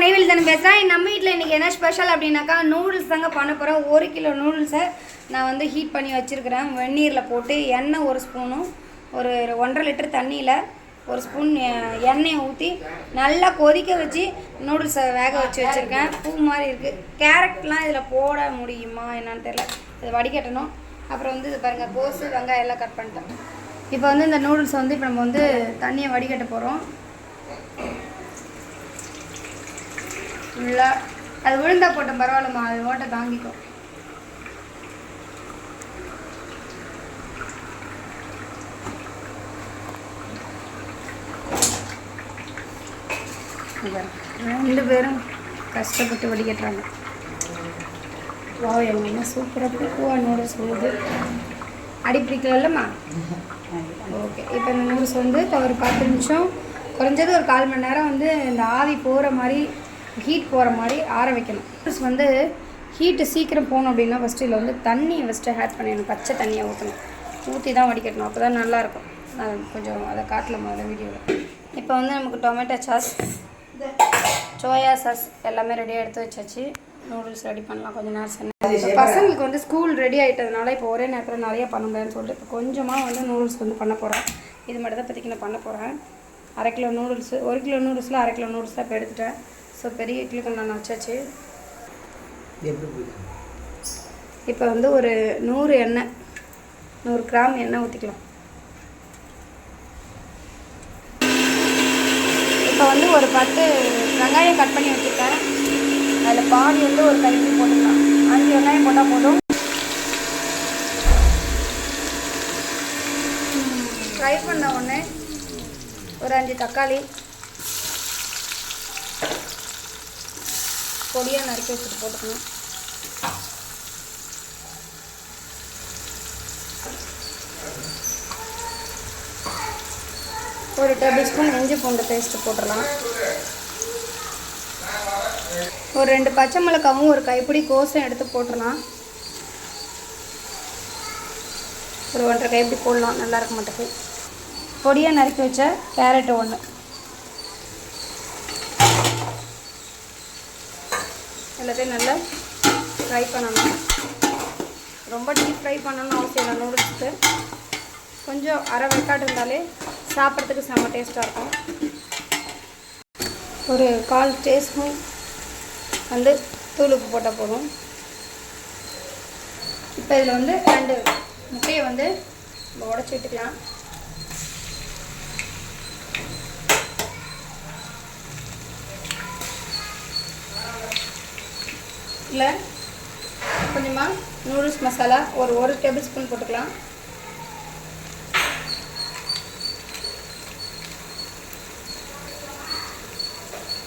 நெய்வேலி தானே பேசுகிறேன். நம்ம வீட்டில் இன்றைக்கி என்ன ஸ்பெஷல் அப்படின்னாக்கா நூடுல்ஸ் தாங்க பண்ண போகிறேன். 1 கிலோ நூடுல்ஸை நான் வந்து ஹீட் பண்ணி வச்சுருக்கிறேன். வெந்நீரில் போட்டு எண்ணெய் 1 ஸ்பூனும் ஒரு 1.5 லிட்டர் தண்ணியில் 1 ஸ்பூன் எண்ணெயை ஊற்றி நல்லா கொதிக்க வச்சு நூடுல்ஸை வேக வச்சு வச்சுருக்கேன். பூ மாதிரி இருக்குது. கேரட்லாம் இதில் போட முடியுமா என்னன்னு தெரியல. இதை வடிகட்டணும். அப்புறம் வந்து இது பாருங்கள், கோஸு வெங்காயம் எல்லாம் கட் பண்ணிட்டேன். இப்போ வந்து இந்த நூடுல்ஸை வந்து இப்போ நம்ம வந்து தண்ணியை வடிகட்ட போகிறோம். ஃபுல்லாக அது விழுந்தா போட்டோம், பரவாயில்லம்மா, அது ஓட்டை தாங்கிக்கும். ரெண்டு பேரும் கஷ்டப்பட்டு வடிகட்டுறாங்க. வா, எங்கள் அம்மா சூப்பராக பூவா நூடுல்ஸ் சொல்லுது. அடி பிடிக்கலம்மா. ஓகே, இப்போ இந்த நூடுல்ஸ் வந்து ஒரு 10 நிமிஷம், குறைஞ்சது ஒரு 1/4 மணி நேரம் வந்து இந்த ஆவி போகிற மாதிரி, ஹீட் போகிற மாதிரி ஆற வைக்கணும். நூடுல்ஸ் வந்து ஹீட்டு சீக்கிரம் போகணும் அப்படின்னா ஃபஸ்ட்டு இதில் வந்து தண்ணியை ஃபஸ்ட்டு ஆட் பண்ணிடணும். பச்சை தண்ணியை ஊற்றணும். ஊற்றி தான் வடிக்கட்டணும். அப்போ தான் நல்லாயிருக்கும். நான் கொஞ்சம் அதை காட்டல முதல்ல வீடியோவில். இப்போ வந்து நமக்கு டொமேட்டோ சாஸ், சோயா சாஸ் எல்லாமே ரெடியாக எடுத்து வச்சாச்சு. நூடுல்ஸ் ரெடி பண்ணலாம் கொஞ்சம் நேரம் சொன்னேன். பசங்களுக்கு வந்து ஸ்கூல் ரெடி ஆகிட்டதுனால இப்போ ஒரே நேரத்தில் நிறைய பண்ண முடியாதுன்னு சொல்லிட்டு இப்போ கொஞ்சமாக வந்து நூடுல்ஸ் வந்து பண்ண போகிறேன். இது மட்டும் தான் இப்போதைக்கு நான் பண்ண போகிறேன். 1/2 கிலோ நூடுல்ஸு, 1 கிலோ நூடுல்ஸில் 1/2 கிலோ நூடுல்ஸ் தான் இப்போ எடுத்துட்டேன். ஸோ பெரிய இட்லிக்கு நான் வச்சாச்சு. இப்போ வந்து ஒரு 100 கிராம் எண்ணெய் ஊற்றிக்கலாம். இப்போ வந்து ஒரு 10 வெங்காயம் கட் பண்ணி வச்சுருக்கேன். அதில் பாதி வந்து ஒரு கைப்பிடி போட்டுக்கலாம். 5 வெங்காயம் போட்டால் போதும். ஃப்ரை பண்ண உடனே ஒரு 5 தக்காளி பொடியாக நறுக்கி வச்சுட்டு போட்டுக்கணும். ஒரு டேபிள் ஸ்பூன் இஞ்சி பூண்டு பேஸ்ட்டு போட்டுடலாம். ஒரு 2 பச்சை மிளகாவும் ஒரு கைப்பிடி கோஸும் எடுத்து போட்டுடலாம். ஒரு 1.5 கைப்பிடி போடலாம், நல்லா இருக்க மாட்டேங்குது. பொடியாக நறுக்கி வச்ச கேரட்டு 1. எல்லாத்தையும் நல்லா ஃப்ரை பண்ணணும். ரொம்ப டீப் ஃப்ரை பண்ணணும்னு அவசியம் இல்லை. நூடுல்ஸுக்கு கொஞ்சம் அரை வெக்காட்டு இருந்தாலே சாப்பிட்றதுக்கு செம்ம டேஸ்ட்டாக இருக்கும். ஒரு 1/4 டீஸ்பூன் வந்து தூளுப்பு போட்டால் போதும். இப்போ இதில் வந்து 2 முட்டையை வந்து நம்ம உடச்சி விட்டுக்கலாம். இல்லை கொஞ்சமாக நூடுல்ஸ் மசாலா ஒரு 1 டேபிள் ஸ்பூன் போட்டுக்கலாம்.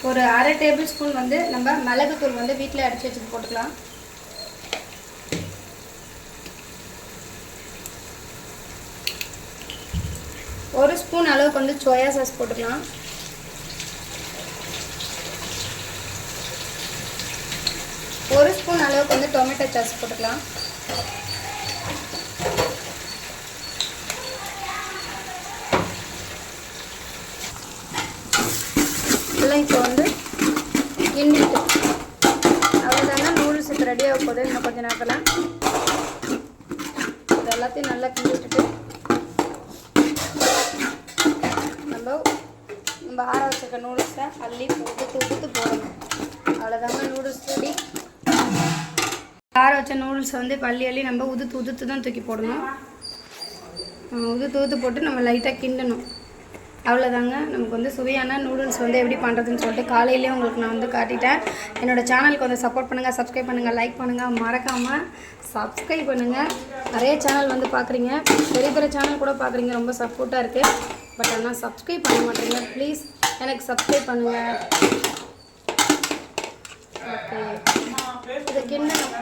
ஒரு 1/2 டேபிள் ஸ்பூன் வந்து நம்ம மிளகுத்தூள் வந்து வீட்டில் அடித்து வச்சுட்டு போட்டுக்கலாம். ஒரு ஸ்பூன் அளவுக்கு வந்து சோயா சாஸ் போட்டுக்கலாம். ஒரு ஸ்பூன் அளவுக்கு வந்து டொமேட்டோ சாஸ் போட்டுக்கலாம். எல்லாம் இப்போ வந்து கிண்டிட்டு அவ்வளோதாங்க. நூடுல்ஸ் இப்போ ரெடி ஆக போகுது. இன்னும் கொஞ்சம் நேரத்தில் இது எல்லாத்தையும் நல்லா கிண்டிட்டு நம்ம ஆற வச்சுருக்க நூடுல்ஸை அள்ளி ஊற்று போடணும். அவ்வளோதாங்க, நூடுல்ஸ் ரெடி. ஆற வச்ச நூடுல்ஸை வந்து அள்ளி நம்ம உதுத்து தான் தூக்கி போடணும். உதுத்து போட்டு நம்ம லைட்டாக கிண்டணும். அவ்வளோதாங்க, நமக்கு வந்து சுவையான நூடுல்ஸ் வந்து எப்படி பண்ணுறதுன்னு சொல்லிட்டு காலையிலேயே உங்களுக்கு நான் வந்து காட்டிட்டேன். என்னோடய சேனலுக்கு வந்து சப்போர்ட் பண்ணுங்கள், சப்ஸ்கிரைப் பண்ணுங்கள், லைக் பண்ணுங்கள், மறக்காமல் சப்ஸ்கிரைப் பண்ணுங்கள். நிறைய சேனல் வந்து பார்க்குறீங்க, பெரிய சேனல் கூட பார்க்குறீங்க, ரொம்ப சப்போர்ட்டாக இருக்குது. பட் ஆனால் சப்ஸ்கிரைப் பண்ண மாட்டேங்க. ப்ளீஸ் எனக்கு சப்ஸ்கிரைப் பண்ணுங்கள். ஓகே, இதை கிண்டணும்.